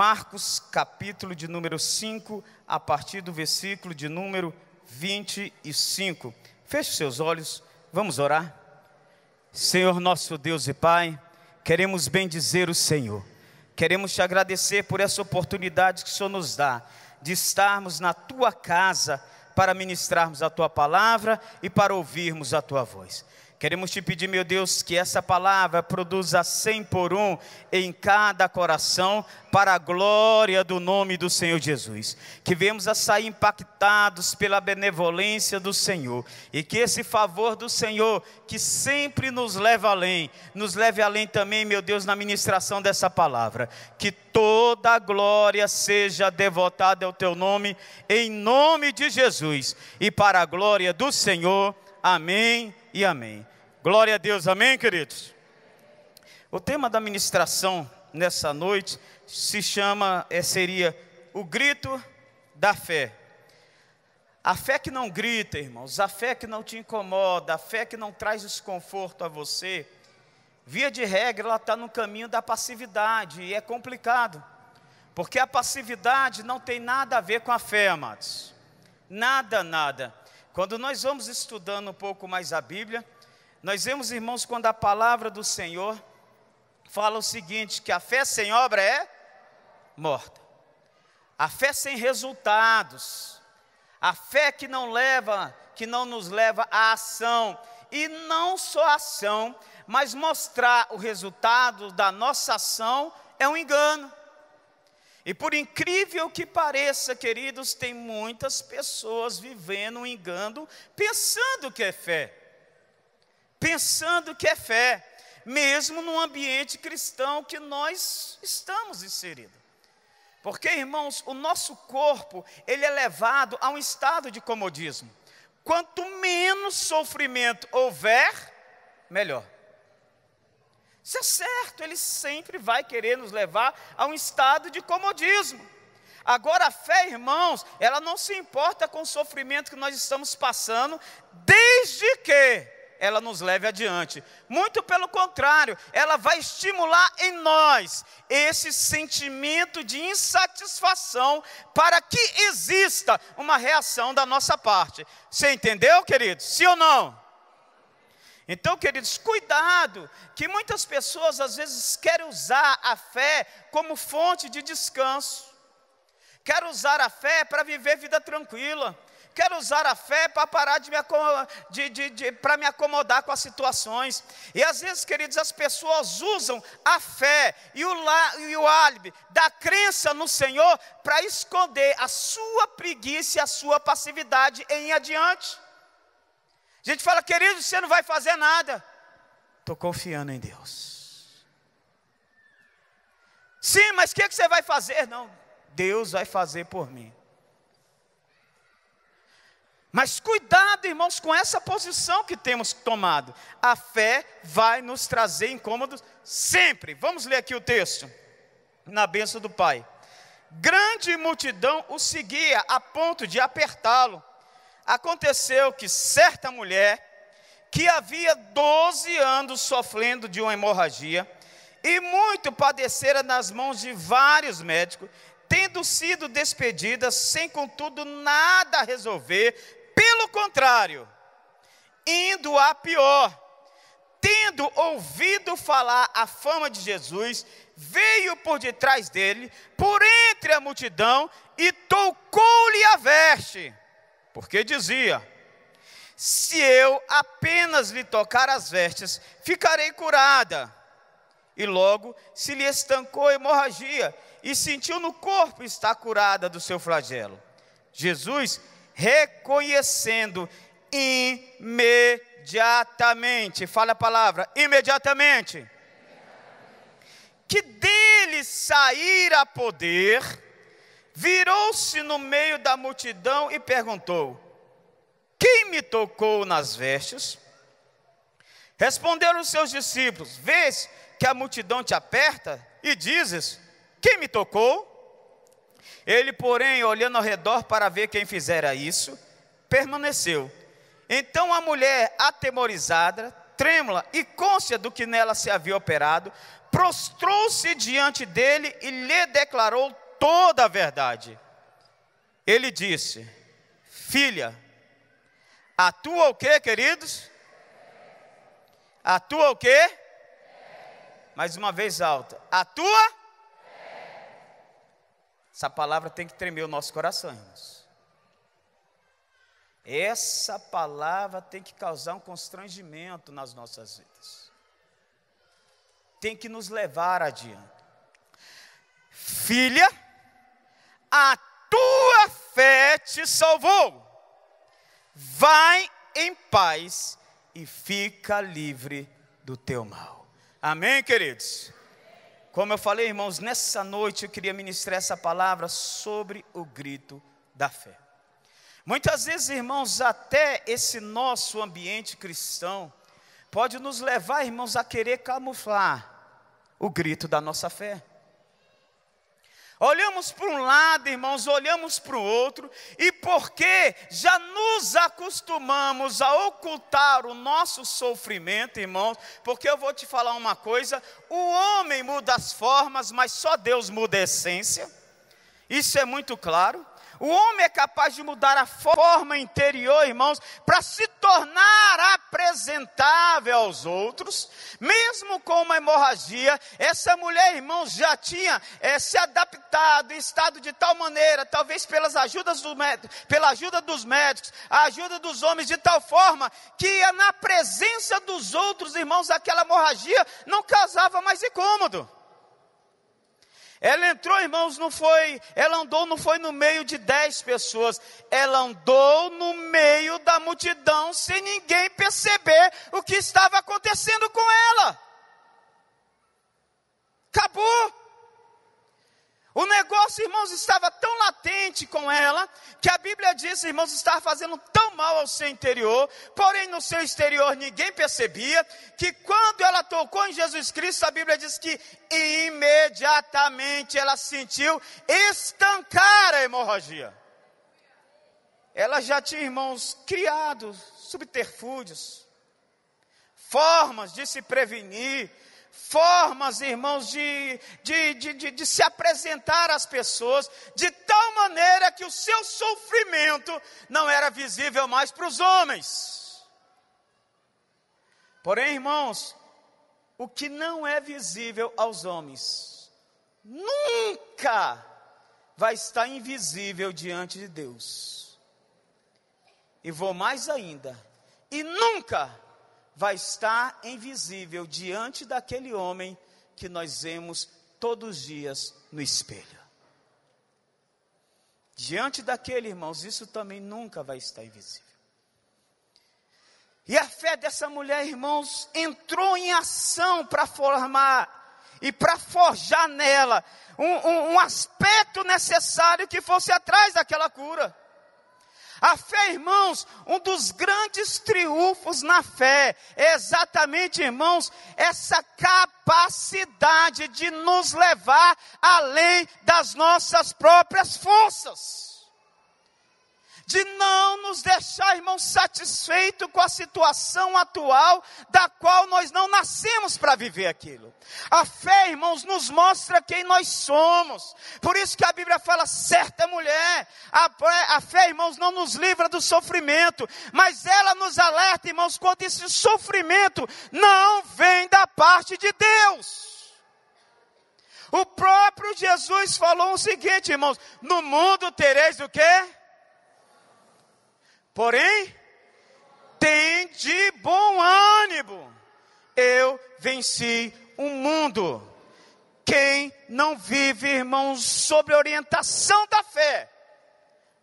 Marcos, capítulo de número 5, a partir do versículo de número 25. Feche seus olhos, vamos orar. Senhor nosso Deus e Pai, queremos bendizer o Senhor. Queremos te agradecer por essa oportunidade que o Senhor nos dá, de estarmos na tua casa para ministrarmos a tua palavra e para ouvirmos a tua voz. Queremos te pedir, meu Deus, que essa palavra produza 100 por 1 em cada coração, para a glória do nome do Senhor Jesus. Que venhamos a sair impactados pela benevolência do Senhor, e que esse favor do Senhor, que sempre nos leva além, nos leve além também, meu Deus, na ministração dessa palavra. Que toda a glória seja devotada ao teu nome, em nome de Jesus, e para a glória do Senhor. Amém e amém. Glória a Deus, amém, queridos? O tema da ministração nessa noite seria o grito da fé. A fé que não grita, irmãos, a fé que não te incomoda, a fé que não traz desconforto a você, via de regra, ela está no caminho da passividade, e é complicado, porque a passividade não tem nada a ver com a fé, amados. Nada. Quando nós vamos estudando um pouco mais a Bíblia, nós vemos, irmãos, quando a palavra do Senhor fala o seguinte, que a fé sem obra é morta. A fé sem resultados, a fé que não nos leva à ação, e não só a ação, mas mostrar o resultado da nossa ação é um engano. E por incrível que pareça, queridos, tem muitas pessoas vivendo um engano, pensando que é fé. Mesmo no ambiente cristão que nós estamos inseridos. Porque, irmãos, o nosso corpo, ele é levado a um estado de comodismo. Quanto menos sofrimento houver, melhor. Isso é certo, ele sempre vai querer nos levar a um estado de comodismo. Agora a fé, irmãos, ela não se importa com o sofrimento que nós estamos passando, desde que ela nos leve adiante. Muito pelo contrário, ela vai estimular em nós esse sentimento de insatisfação, para que exista uma reação da nossa parte. Você entendeu, queridos? Sim ou não? Então, queridos, cuidado, que muitas pessoas às vezes querem usar a fé como fonte de descanso. Quero usar a fé para viver vida tranquila. Quero usar a fé para parar para me acomodar com as situações. E às vezes, queridos, as pessoas usam a fé e o álibi da crença no Senhor para esconder a sua preguiça e a sua passividade em ir adiante. A gente fala, querido, você não vai fazer nada. Estou confiando em Deus. Sim, mas o que você vai fazer? Não, Deus vai fazer por mim. Mas cuidado, irmãos, com essa posição que temos tomado. A fé vai nos trazer incômodos sempre. Vamos ler aqui o texto, na bênção do Pai. Grande multidão o seguia a ponto de apertá-lo. Aconteceu que certa mulher, que havia 12 anos sofrendo de uma hemorragia, e muito padecera nas mãos de vários médicos, tendo sido despedida, sem contudo nada resolver, pelo contrário, indo a pior, tendo ouvido falar a fama de Jesus, veio por detrás dele, por entre a multidão, e tocou-lhe a veste, porque dizia, se eu apenas lhe tocar as vestes, ficarei curada. E logo se lhe estancou a hemorragia, e sentiu no corpo estar curada do seu flagelo. Jesus, reconhecendo imediatamente, fala a palavra, imediatamente, que dele saíra poder, virou-se no meio da multidão e perguntou, quem me tocou nas vestes? Responderam os seus discípulos, vês que a multidão te aperta e dizes, quem me tocou? Ele, porém, olhando ao redor para ver quem fizera isso, permaneceu. Então a mulher, atemorizada, trêmula e cônscia do que nela se havia operado, prostrou-se diante dele e lhe declarou toda a verdade. Ele disse: filha, a tua o quê, queridos? A tua o quê? Mais uma vez alta. A tua? Essa palavra tem que tremer o nosso coração, irmãos. Essa palavra tem que causar um constrangimento nas nossas vidas. Tem que nos levar adiante. Filha, a tua fé te salvou. Vai em paz e fica livre do teu mal. Amém, queridos? Como eu falei, irmãos, nessa noite eu queria ministrar essa palavra sobre o grito da fé. Muitas vezes, irmãos, até esse nosso ambiente cristão pode nos levar, irmãos, a querer camuflar o grito da nossa fé. Olhamos para um lado, irmãos, olhamos para o outro, e porque já nos acostumamos a ocultar o nosso sofrimento, irmãos, porque eu vou te falar uma coisa: o homem muda as formas, mas só Deus muda a essência. Isso é muito claro. O homem é capaz de mudar a forma interior, irmãos, para se tornar apresentável aos outros. Mesmo com uma hemorragia, essa mulher, irmãos, já tinha se adaptado, estado de tal maneira, talvez pela ajuda dos médicos, a ajuda dos homens, de tal forma que na presença dos outros, irmãos, aquela hemorragia não causava mais incômodo. Ela entrou, irmãos, ela andou, não foi no meio de 10 pessoas, ela andou no meio da multidão, sem ninguém perceber o que estava acontecendo com ela. Acabou. O negócio, irmãos, estava tão latente com ela, que a Bíblia diz, irmãos, estava fazendo tão mal ao seu interior, porém no seu exterior ninguém percebia, que quando ela tocou em Jesus Cristo, a Bíblia diz que imediatamente ela sentiu estancar a hemorragia. Ela já tinha, irmãos, criado subterfúgios, formas de se prevenir, formas, irmãos, de se apresentar às pessoas, de tal maneira que o seu sofrimento não era visível mais para os homens. Porém, irmãos, o que não é visível aos homens, nunca vai estar invisível diante de Deus. E vou mais ainda, e nunca vai estar invisível diante daquele homem que nós vemos todos os dias no espelho. Diante daquele, irmãos, isso também nunca vai estar invisível. E a fé dessa mulher, irmãos, entrou em ação para formar e para forjar nela um aspecto necessário que fosse atrás daquela cura. A fé, irmãos, um dos grandes triunfos na fé é exatamente, irmãos, essa capacidade de nos levar além das nossas próprias forças. De não nos deixar, irmãos, satisfeitos com a situação atual, da qual nós não nascemos para viver aquilo. A fé, irmãos, nos mostra quem nós somos. Por isso que a Bíblia fala, certa mulher. A fé, irmãos, não nos livra do sofrimento, mas ela nos alerta, irmãos, quando esse sofrimento não vem da parte de Deus. O próprio Jesus falou o seguinte, irmãos: no mundo tereis o quê? Porém, tende bom ânimo, eu venci o mundo. Quem não vive, irmãos, sob orientação da fé,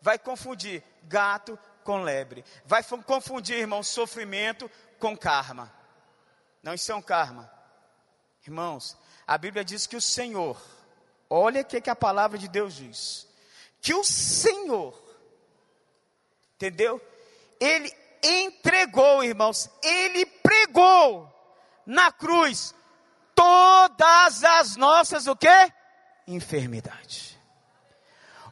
vai confundir gato com lebre, vai confundir, irmãos, sofrimento com karma. Não, isso é um karma. Irmãos, a Bíblia diz que o Senhor, olha o que a palavra de Deus diz, que o Senhor, entendeu? Ele entregou, irmãos, ele pregou na cruz todas as nossas, o quê? Enfermidades.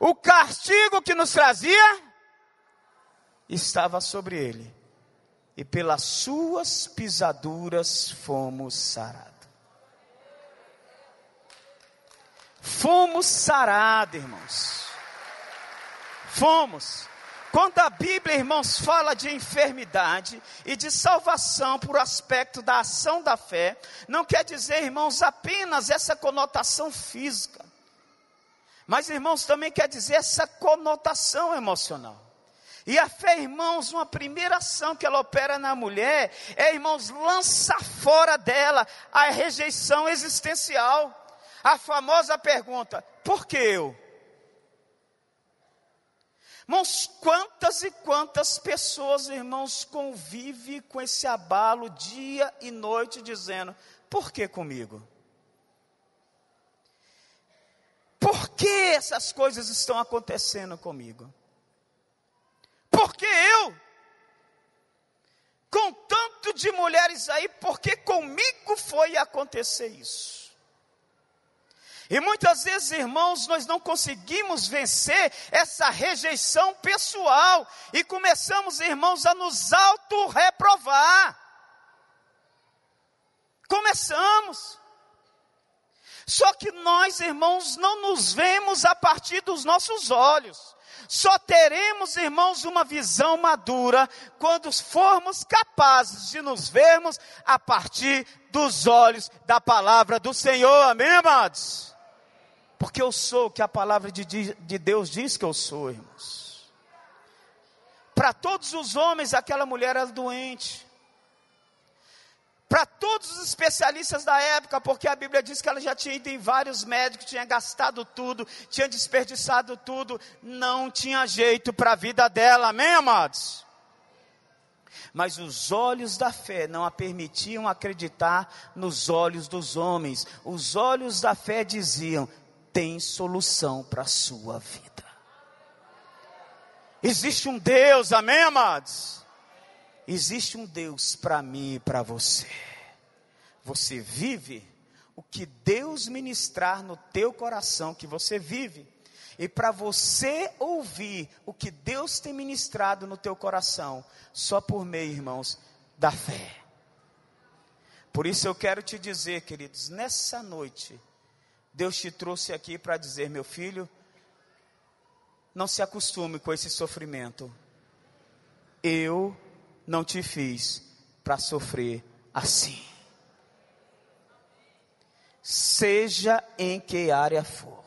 O castigo que nos trazia estava sobre ele, e pelas suas pisaduras fomos sarados. Fomos sarados, irmãos. Fomos. Quando a Bíblia, irmãos, fala de enfermidade e de salvação por aspecto da ação da fé, não quer dizer, irmãos, apenas essa conotação física. Mas, irmãos, também quer dizer essa conotação emocional. E a fé, irmãos, uma primeira ação que ela opera na mulher é, irmãos, lançar fora dela a rejeição existencial. A famosa pergunta, por que eu? Irmãos, quantas e quantas pessoas, irmãos, convivem com esse abalo dia e noite dizendo, por que comigo? Por que essas coisas estão acontecendo comigo? Por que eu? Com tanto de mulheres aí, por que comigo foi acontecer isso? E muitas vezes, irmãos, nós não conseguimos vencer essa rejeição pessoal. E começamos, irmãos, a nos auto-reprovar. Começamos. Só que nós, irmãos, não nos vemos a partir dos nossos olhos. Só teremos, irmãos, uma visão madura quando formos capazes de nos vermos a partir dos olhos da palavra do Senhor. Amém, amados? Porque eu sou o que a palavra de Deus diz que eu sou, irmãos. Para todos os homens, aquela mulher era doente. Para todos os especialistas da época, porque a Bíblia diz que ela já tinha ido em vários médicos, tinha gastado tudo, tinha desperdiçado tudo, não tinha jeito para a vida dela, amém, amados? Mas os olhos da fé não a permitiam acreditar nos olhos dos homens. Os olhos da fé diziam, tem solução para a sua vida. Existe um Deus, amém, amados? Existe um Deus para mim e para você. Você vive o que Deus ministrar no teu coração que você vive. E para você ouvir o que Deus tem ministrado no teu coração, só por meio, irmãos, da fé. Por isso eu quero te dizer, queridos, nessa noite, Deus te trouxe aqui para dizer, meu filho, não se acostume com esse sofrimento. Eu não te fiz para sofrer assim. Seja em que área for.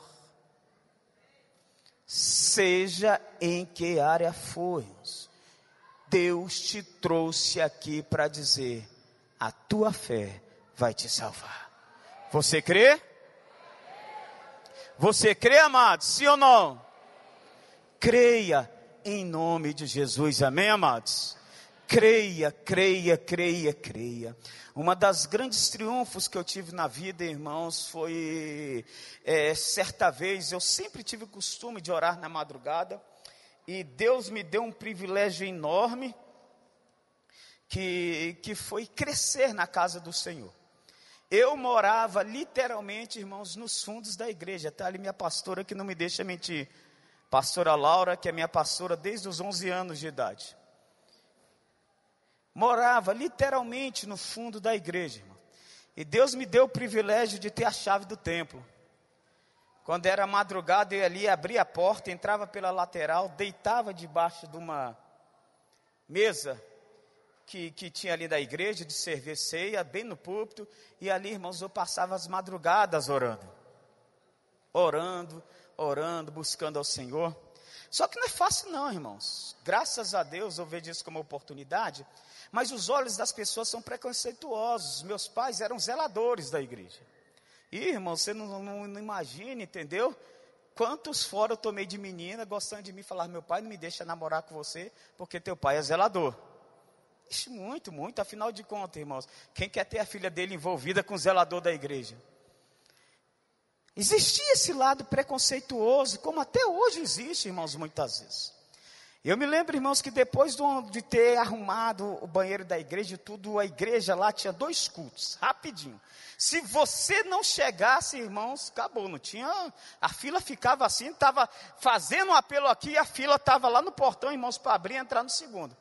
Seja em que área for, irmãos. Deus te trouxe aqui para dizer, a tua fé vai te salvar. Você crê? Você crê, amados? Sim ou não? Creia em nome de Jesus, amém, amados? Creia, creia, creia, creia. Uma das grandes triunfos que eu tive na vida, irmãos, foi certa vez, eu sempre tive o costume de orar na madrugada, e Deus me deu um privilégio enorme, que foi crescer na casa do Senhor. Eu morava literalmente, irmãos, nos fundos da igreja. Está ali minha pastora que não me deixa mentir. Pastora Laura, que é minha pastora desde os 11 anos de idade. Morava literalmente no fundo da igreja, irmão. E Deus me deu o privilégio de ter a chave do templo. Quando era madrugada, eu ia ali, abria a porta, entrava pela lateral, deitava debaixo de uma mesa que tinha ali da igreja, de servir ceia, bem no púlpito, e ali, irmãos, eu passava as madrugadas orando, buscando ao Senhor. Só que não é fácil não, irmãos. Graças a Deus eu vejo isso como oportunidade, mas os olhos das pessoas são preconceituosos. Meus pais eram zeladores da igreja. E, irmãos, você não imagina, entendeu? Quantos fora eu tomei de menina, gostando de mim, falar, meu pai não me deixa namorar com você, porque teu pai é zelador. Ixi, muito, afinal de contas, irmãos, quem quer ter a filha dele envolvida com o zelador da igreja? Existia esse lado preconceituoso, como até hoje existe, irmãos, muitas vezes. Eu me lembro, irmãos, que depois de ter arrumado o banheiro da igreja e tudo, a igreja lá tinha 2 cultos, rapidinho. Se você não chegasse, irmãos, acabou, não tinha, a fila ficava assim, estava fazendo um apelo aqui, e a fila estava lá no portão, irmãos, para abrir e entrar no segundo.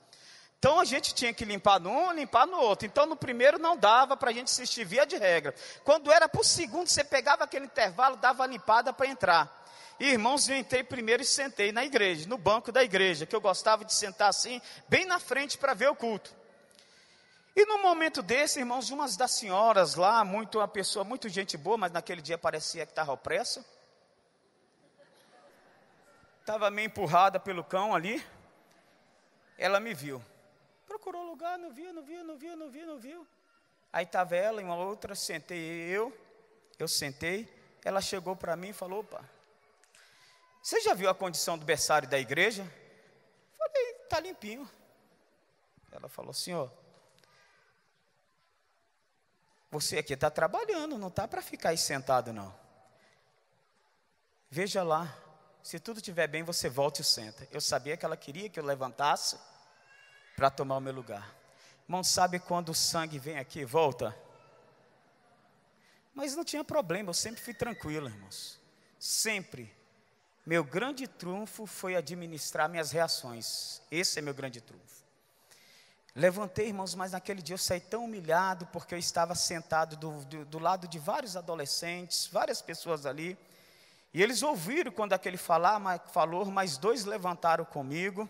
Então a gente tinha que limpar num, limpar no outro. Então no primeiro não dava para a gente assistir, via de regra. Quando era para o segundo, você pegava aquele intervalo, dava a limpada para entrar. E, irmãos, eu entrei primeiro e sentei na igreja, no banco da igreja, que eu gostava de sentar assim, bem na frente para ver o culto. E num momento desse, irmãos, uma das senhoras lá, uma pessoa muito gente boa, mas naquele dia parecia que estava opressa. Estava meio empurrada pelo cão ali. Ela me viu. Procurou lugar, não viu. Aí estava ela e uma outra, eu sentei. Ela chegou para mim e falou: opa, você já viu a condição do berçário da igreja? Falei: está limpinho. Ela falou: senhor, você aqui está trabalhando, não está para ficar aí sentado não. Veja lá, se tudo estiver bem, você volta e senta. Eu sabia que ela queria que eu levantasse para tomar o meu lugar. Irmão, sabe quando o sangue vem aqui e volta? Mas não tinha problema, eu sempre fui tranquilo, irmãos. Sempre. Meu grande trunfo foi administrar minhas reações. Esse é meu grande trunfo. Levantei, irmãos, mas naquele dia eu saí tão humilhado, porque eu estava sentado do lado de vários adolescentes, várias pessoas ali. E eles ouviram quando aquele falou, mas dois levantaram comigo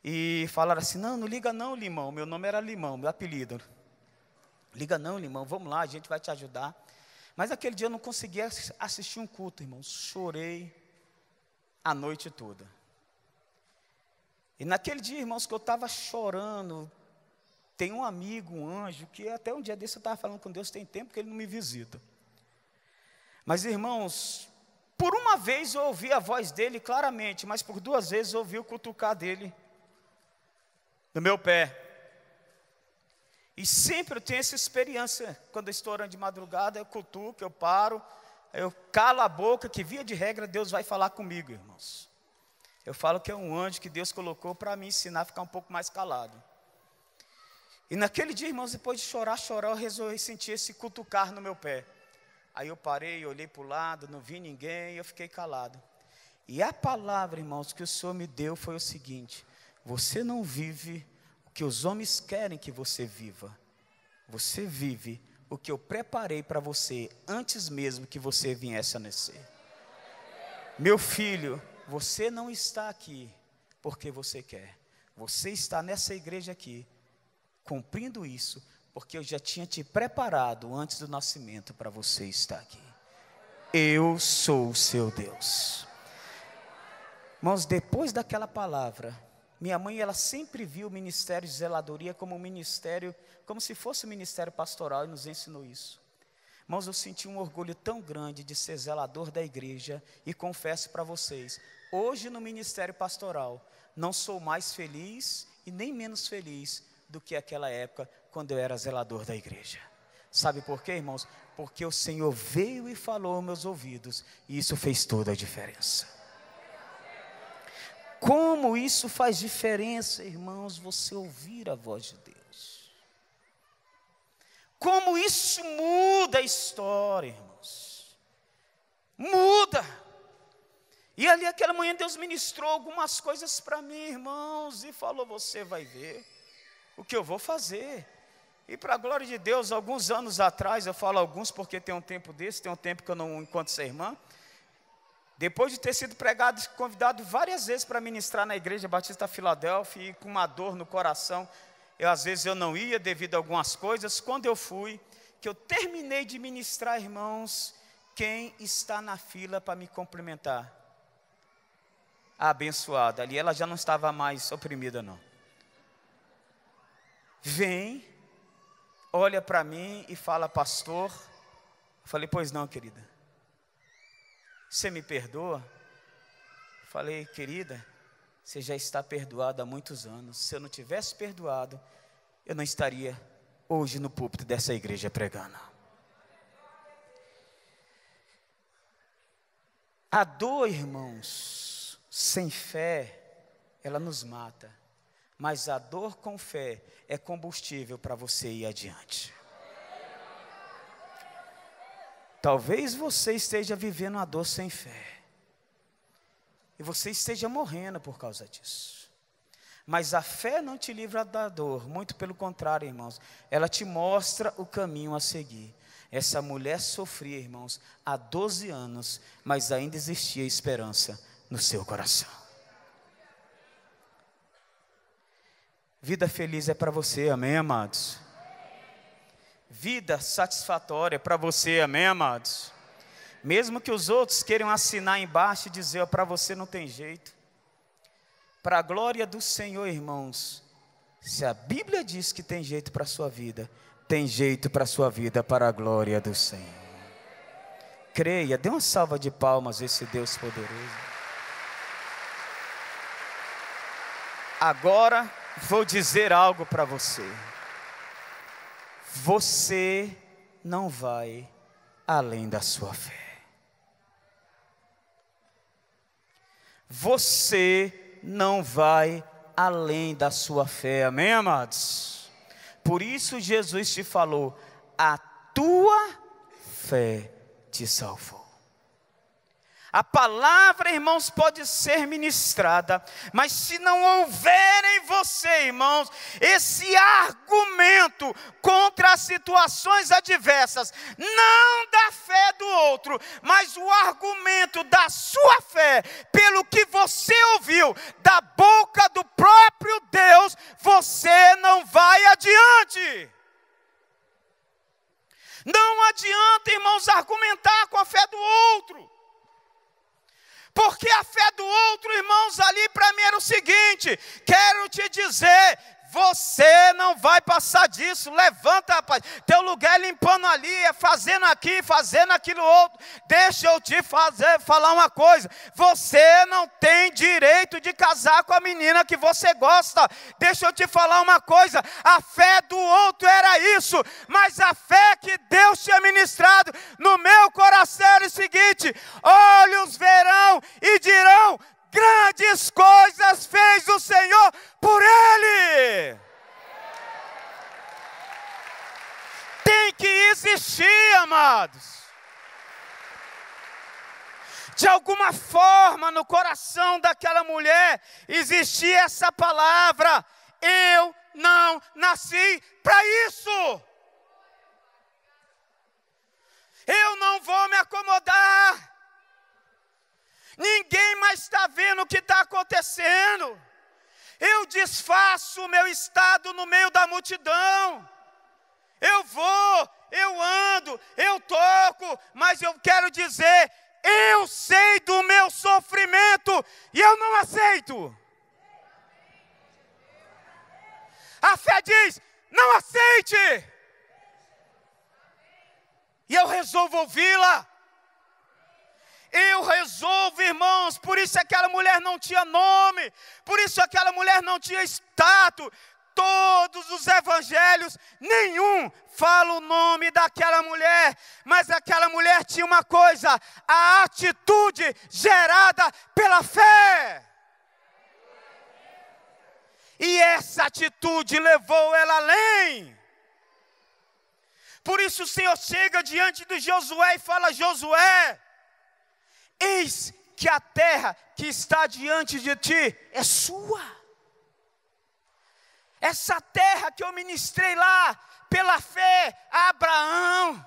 e falaram assim: não liga não, Limão. Meu nome era Limão, meu apelido. Liga não, Limão, vamos lá, a gente vai te ajudar. Mas aquele dia eu não conseguia assistir um culto, irmãos. Chorei a noite toda. E naquele dia, irmãos, que eu estava chorando, tem um amigo, um anjo, que até um dia desse eu estava falando com Deus, tem tempo que ele não me visita. Mas, irmãos, por uma vez eu ouvi a voz dele claramente, mas por duas vezes eu ouvi o cutucar dele no meu pé. E sempre eu tenho essa experiência, quando eu estou orando de madrugada, eu cutuco, eu paro, eu calo a boca, que via de regra Deus vai falar comigo, irmãos. Eu falo que é um anjo que Deus colocou para me ensinar a ficar um pouco mais calado. E naquele dia, irmãos, depois de chorar, eu resolvi sentir esse cutucar no meu pé. Aí eu parei, olhei para o lado, não vi ninguém, e eu fiquei calado. E a palavra, irmãos, que o Senhor me deu foi o seguinte: você não vive o que os homens querem que você viva. Você vive o que eu preparei para você antes mesmo que você viesse a nascer. Meu filho, você não está aqui porque você quer. Você está nessa igreja aqui, cumprindo isso, porque eu já tinha te preparado antes do nascimento para você estar aqui. Eu sou o seu Deus. Irmãos, depois daquela palavra, minha mãe, ela sempre viu o ministério de zeladoria como um ministério, como se fosse um ministério pastoral, e nos ensinou isso. Irmãos, eu senti um orgulho tão grande de ser zelador da igreja, e confesso para vocês, hoje no ministério pastoral, não sou mais feliz e nem menos feliz do que aquela época, quando eu era zelador da igreja. Sabe por quê, irmãos? Porque o Senhor veio e falou aos meus ouvidos, e isso fez toda a diferença. Como isso faz diferença, irmãos, você ouvir a voz de Deus. Como isso muda a história, irmãos. Muda. E ali aquela manhã Deus ministrou algumas coisas para mim, irmãos, e falou: você vai ver o que eu vou fazer. E para a glória de Deus, alguns anos atrás, eu falo alguns porque tem um tempo desse, tem um tempo que eu não encontro essa irmã. Depois de ter sido pregado, convidado várias vezes para ministrar na Igreja Batista Filadélfia, e com uma dor no coração, às vezes eu não ia devido a algumas coisas. Quando eu fui, que eu terminei de ministrar, irmãos, quem está na fila para me cumprimentar? A abençoada, ali ela já não estava mais oprimida não. Vem, olha para mim e fala: pastor. Eu falei: pois não, querida, você me perdoa? Eu falei: querida, você já está perdoada há muitos anos. Se eu não tivesse perdoado, eu não estaria hoje no púlpito dessa igreja pregando. A dor, irmãos, sem fé, ela nos mata. Mas a dor com fé é combustível para você ir adiante. Talvez você esteja vivendo uma dor sem fé, e você esteja morrendo por causa disso. Mas a fé não te livra da dor, muito pelo contrário, irmãos. Ela te mostra o caminho a seguir. Essa mulher sofria, irmãos, há 12 anos, mas ainda existia esperança no seu coração. Vida feliz é para você, amém, amados? Vida satisfatória é para você, amém, amados? Mesmo que os outros queiram assinar embaixo e dizer, para você não tem jeito. Para a glória do Senhor, irmãos, se a Bíblia diz que tem jeito para a sua vida, tem jeito para a sua vida, para a glória do Senhor. Creia, dê uma salva de palmas a esse Deus poderoso. Agora vou dizer algo para você. Você não vai além da sua fé. Você não vai além da sua fé, amém, amados? Por isso Jesus te falou, a tua fé te salvou. A palavra, irmãos, pode ser ministrada, mas se não houver em você, irmãos, esse argumento contra as situações adversas, não da fé do outro, mas o argumento da sua fé, pelo que você ouviu da boca do próprio Deus, você não vai adiante. Não adianta, irmãos, argumentar com a fé do outro. Porque a fé do outro, irmãos, ali para mim era o seguinte: quero te dizer, você não vai passar disso. Levanta, rapaz, teu lugar é limpando ali, é fazendo aqui, fazendo aquilo outro. Deixa eu te falar uma coisa: você não tem direito de casar com a menina que você gosta. Deixa eu te falar uma coisa: a fé do outro era isso, mas a fé que Deus tinha ministrado no meu coração era o seguinte: olhos verão e dirão, grandes coisas fez o Senhor por ele. Tem que existir, amados. De alguma forma no coração daquela mulher existia essa palavra: eu não nasci para isso. Eu não vou me acomodar. Ninguém mais está vendo o que está acontecendo. Eu desfaço o meu estado no meio da multidão. Eu vou, eu ando, eu toco, mas eu quero dizer, eu sei do meu sofrimento e eu não aceito. A fé diz, não aceite. E eu resolvo ouvi-la. Eu resolvo, irmãos. Por isso aquela mulher não tinha nome, por isso aquela mulher não tinha status. Todos os evangelhos, nenhum fala o nome daquela mulher, mas aquela mulher tinha uma coisa: a atitude gerada pela fé. E essa atitude levou ela além. Por isso o Senhor chega diante de Josué e fala: Josué, eis que a terra que está diante de ti é sua. Essa terra que eu ministrei lá, pela fé a Abraão,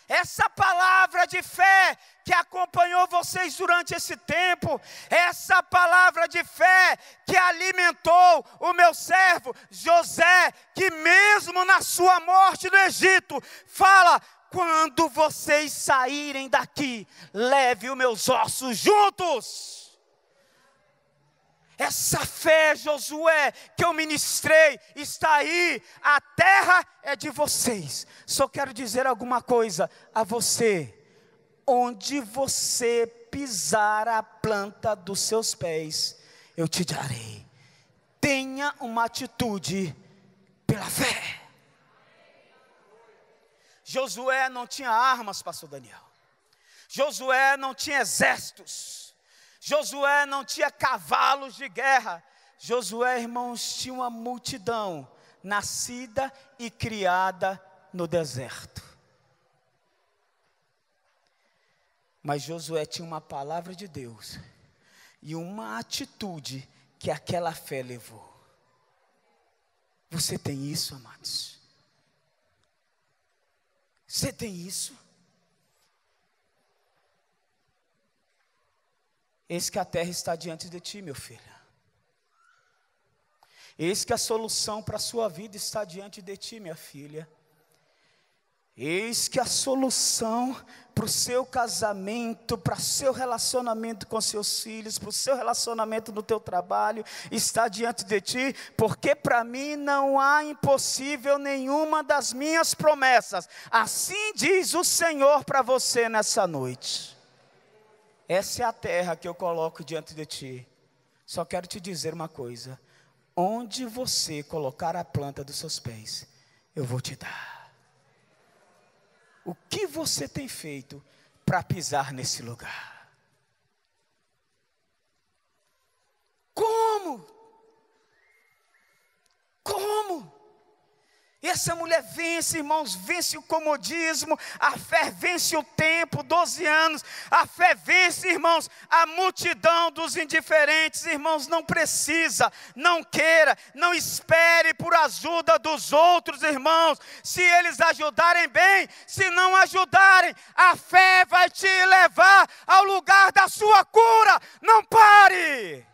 essa palavra de fé que acompanhou vocês durante esse tempo, essa palavra de fé que alimentou o meu servo José, que mesmo na sua morte no Egito, fala: quando vocês saírem daqui, leve os meus ossos juntos. Essa fé, Josué, que eu ministrei, está aí. A terra é de vocês. Só quero dizer alguma coisa a você: onde você pisar a planta dos seus pés, eu te darei. Tenha uma atitude pela fé. Josué não tinha armas, pastor Daniel. Josué não tinha exércitos. Josué não tinha cavalos de guerra. Josué, irmãos, tinha uma multidão nascida e criada no deserto. Mas Josué tinha uma palavra de Deus e uma atitude que aquela fé levou. Você tem isso, amados? Você tem isso? Eis que a terra está diante de ti, meu filho. Eis que a solução para a sua vida está diante de ti, minha filha. Eis que a solução para o seu casamento, para o seu relacionamento com seus filhos, para o seu relacionamento no teu trabalho, está diante de ti, porque para mim não há impossível nenhuma das minhas promessas. Assim diz o Senhor para você nessa noite. Essa é a terra que eu coloco diante de ti. Só quero te dizer uma coisa: onde você colocar a planta dos seus pés, eu vou te dar. O que você tem feito para pisar nesse lugar? Como? E essa mulher vence, irmãos, vence o comodismo, a fé vence o tempo, 12 anos, a fé vence, irmãos, a multidão dos indiferentes. Irmãos, não precisa, não queira, não espere por ajuda dos outros, irmãos. Se eles ajudarem bem, se não ajudarem, a fé vai te levar ao lugar da sua cura. Não pare.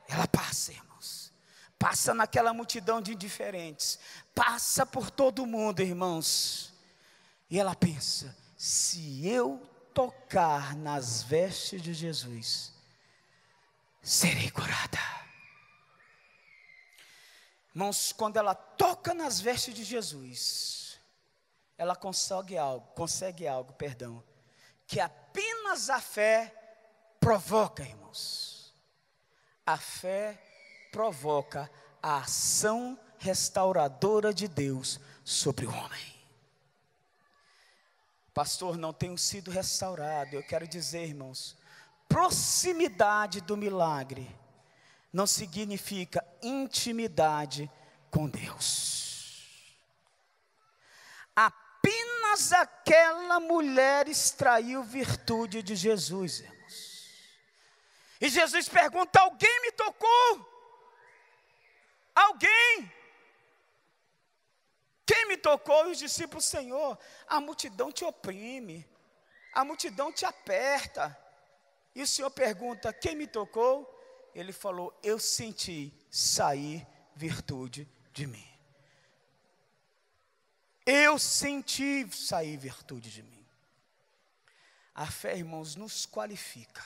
Ela passa, irmão. Passa naquela multidão de indiferentes, passa por todo mundo, irmãos, e ela pensa: se eu tocar nas vestes de Jesus, serei curada. Irmãos, quando ela toca nas vestes de Jesus, ela consegue algo, que apenas a fé provoca, irmãos. A fé provoca a ação restauradora de Deus sobre o homem. Pastor, não tenho sido restaurado. Eu quero dizer, irmãos, proximidade do milagre não significa intimidade com Deus. Apenas aquela mulher extraiu virtude de Jesus, irmãos. E Jesus pergunta: alguém me tocou? Alguém? Quem me tocou? E os discípulos: Senhor, a multidão te oprime, a multidão te aperta. E o Senhor pergunta: quem me tocou? Ele falou: eu senti sair virtude de mim. Eu senti sair virtude de mim. A fé, irmãos, nos qualifica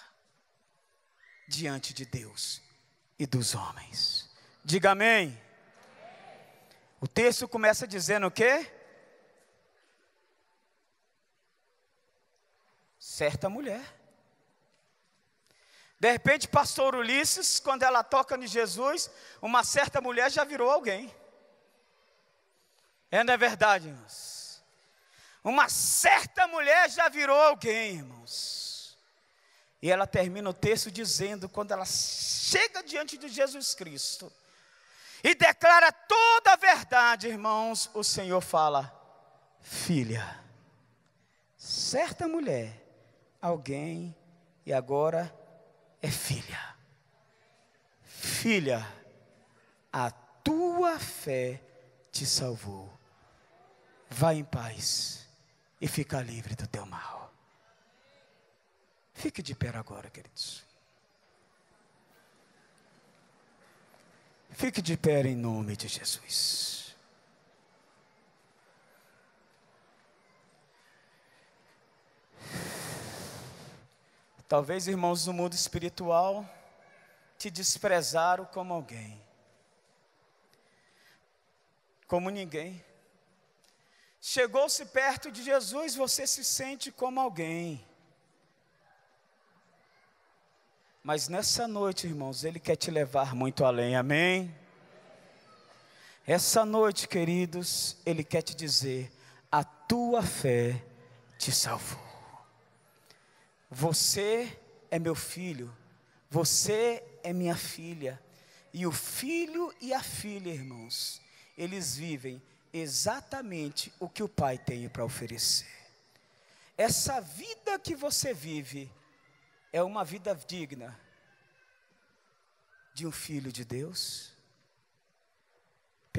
diante de Deus e dos homens. Diga amém. O texto começa dizendo o quê? Certa mulher. De repente, pastor Ulisses, quando ela toca em Jesus, uma certa mulher já virou alguém. Não é verdade, irmãos? Uma certa mulher já virou alguém, irmãos. E ela termina o texto dizendo, quando ela chega diante de Jesus Cristo e declara toda a verdade, irmãos, o Senhor fala: filha, certa mulher, alguém, e agora é filha. Filha, a tua fé te salvou. Vai em paz e fica livre do teu mal. Fique de pé agora, queridos. Fique de pé em nome de Jesus. Talvez, irmãos, no mundo espiritual te desprezaram como alguém, como ninguém. Chegou-se perto de Jesus, você se sente como alguém. Mas nessa noite, irmãos, Ele quer te levar muito além, amém? Essa noite, queridos, Ele quer te dizer: a tua fé te salvou. Você é meu filho, você é minha filha. E o filho e a filha, irmãos, eles vivem exatamente o que o Pai tem para oferecer. Essa vida que você vive é uma vida digna de um filho de Deus?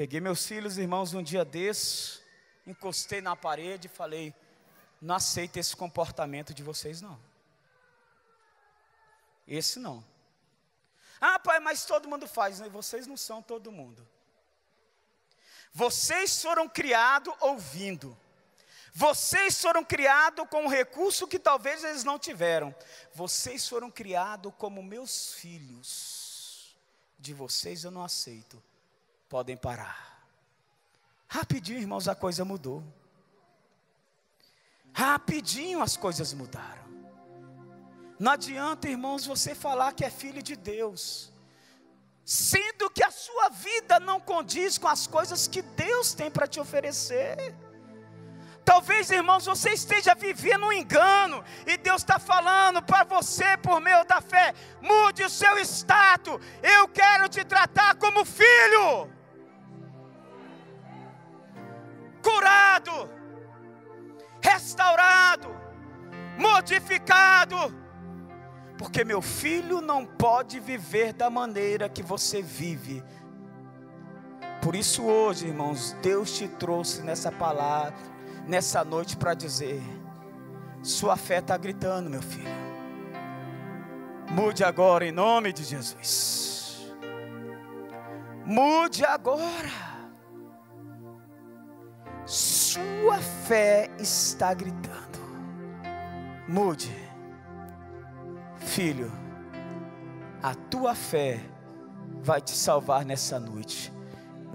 Peguei meus filhos, irmãos, um dia desses, encostei na parede e falei: não aceito esse comportamento de vocês não. Esse não. Ah, pai, mas todo mundo faz, né? Vocês não são todo mundo. Vocês foram criados ouvindo. Vocês foram criados com um recurso que talvez eles não tiveram. Vocês foram criados como meus filhos. De vocês eu não aceito. Podem parar. Rapidinho, irmãos, a coisa mudou. Rapidinho as coisas mudaram. Não adianta, irmãos, você falar que é filho de Deus, sendo que a sua vida não condiz com as coisas que Deus tem para te oferecer. Talvez, irmãos, você esteja vivendo um engano, e Deus está falando para você por meio da fé: mude o seu status, eu quero te tratar como filho, curado, restaurado, modificado, porque meu filho não pode viver da maneira que você vive. Por isso hoje, irmãos, Deus te trouxe nessa palavra, nessa noite, para dizer: sua fé está gritando, meu filho. Mude agora em nome de Jesus. Mude agora. Sua fé está gritando. Mude. Filho, a tua fé vai te salvar nessa noite.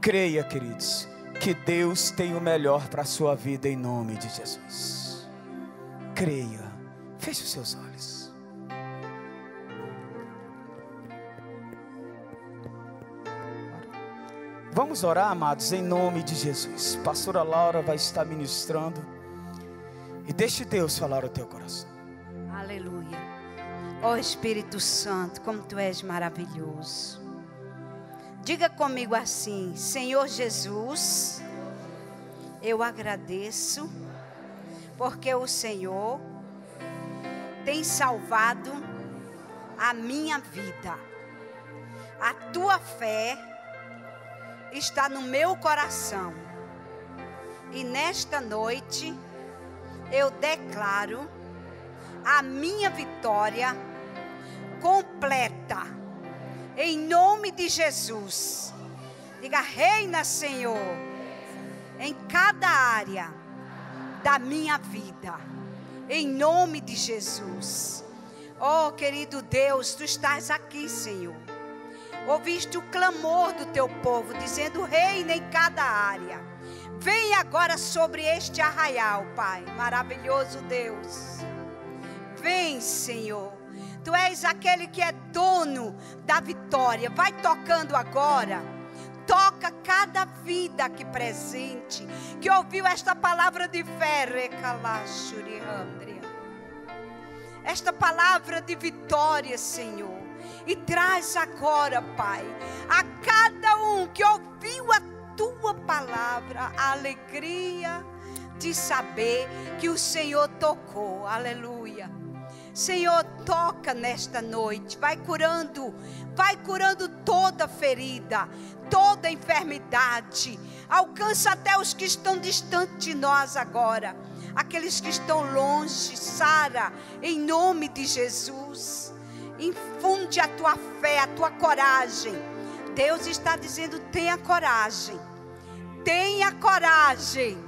Creia, queridos, que Deus tem o melhor para a sua vida em nome de Jesus. Creia. Feche os seus olhos. Vamos orar, amados, em nome de Jesus. Pastora Laura vai estar ministrando, e deixe Deus falar ao teu coração. Aleluia. Ó Espírito Santo, como Tu és maravilhoso. Diga comigo assim: Senhor Jesus, eu agradeço, porque o Senhor tem salvado a minha vida. A Tua fé está no meu coração, e nesta noite eu declaro a minha vitória completa, em nome de Jesus. Diga: reina, Senhor, em cada área da minha vida, em nome de Jesus. Oh, querido Deus, Tu estás aqui, Senhor. Ouviste o clamor do Teu povo, dizendo: reina em cada área. Vem agora sobre este arraial, Pai, maravilhoso Deus. Vem, Senhor. Tu és aquele que é dono da vitória. Vai tocando agora. Toca cada vida aqui presente, que ouviu esta palavra de fé, esta palavra de vitória, Senhor. E traz agora, Pai, a cada um que ouviu a Tua palavra, a alegria de saber que o Senhor tocou. Aleluia. Senhor, toca nesta noite, vai curando toda ferida, toda enfermidade. Alcança até os que estão distantes de nós agora, aqueles que estão longe. Sara, em nome de Jesus. Infunde a tua fé, a tua coragem. Deus está dizendo: tenha coragem, tenha coragem.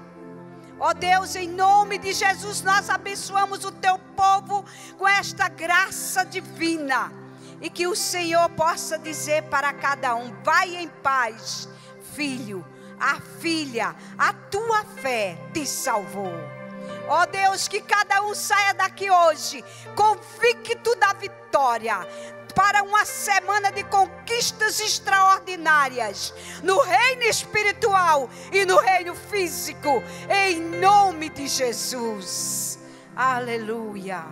Ó Deus, em nome de Jesus, nós abençoamos o Teu povo com esta graça divina. E que o Senhor possa dizer para cada um: vai em paz, filho, a filha, a tua fé te salvou. Ó Deus, que cada um saia daqui hoje convicto da vitória, para uma semana de conquistas extraordinárias no reino espiritual e no reino físico, em nome de Jesus. Aleluia.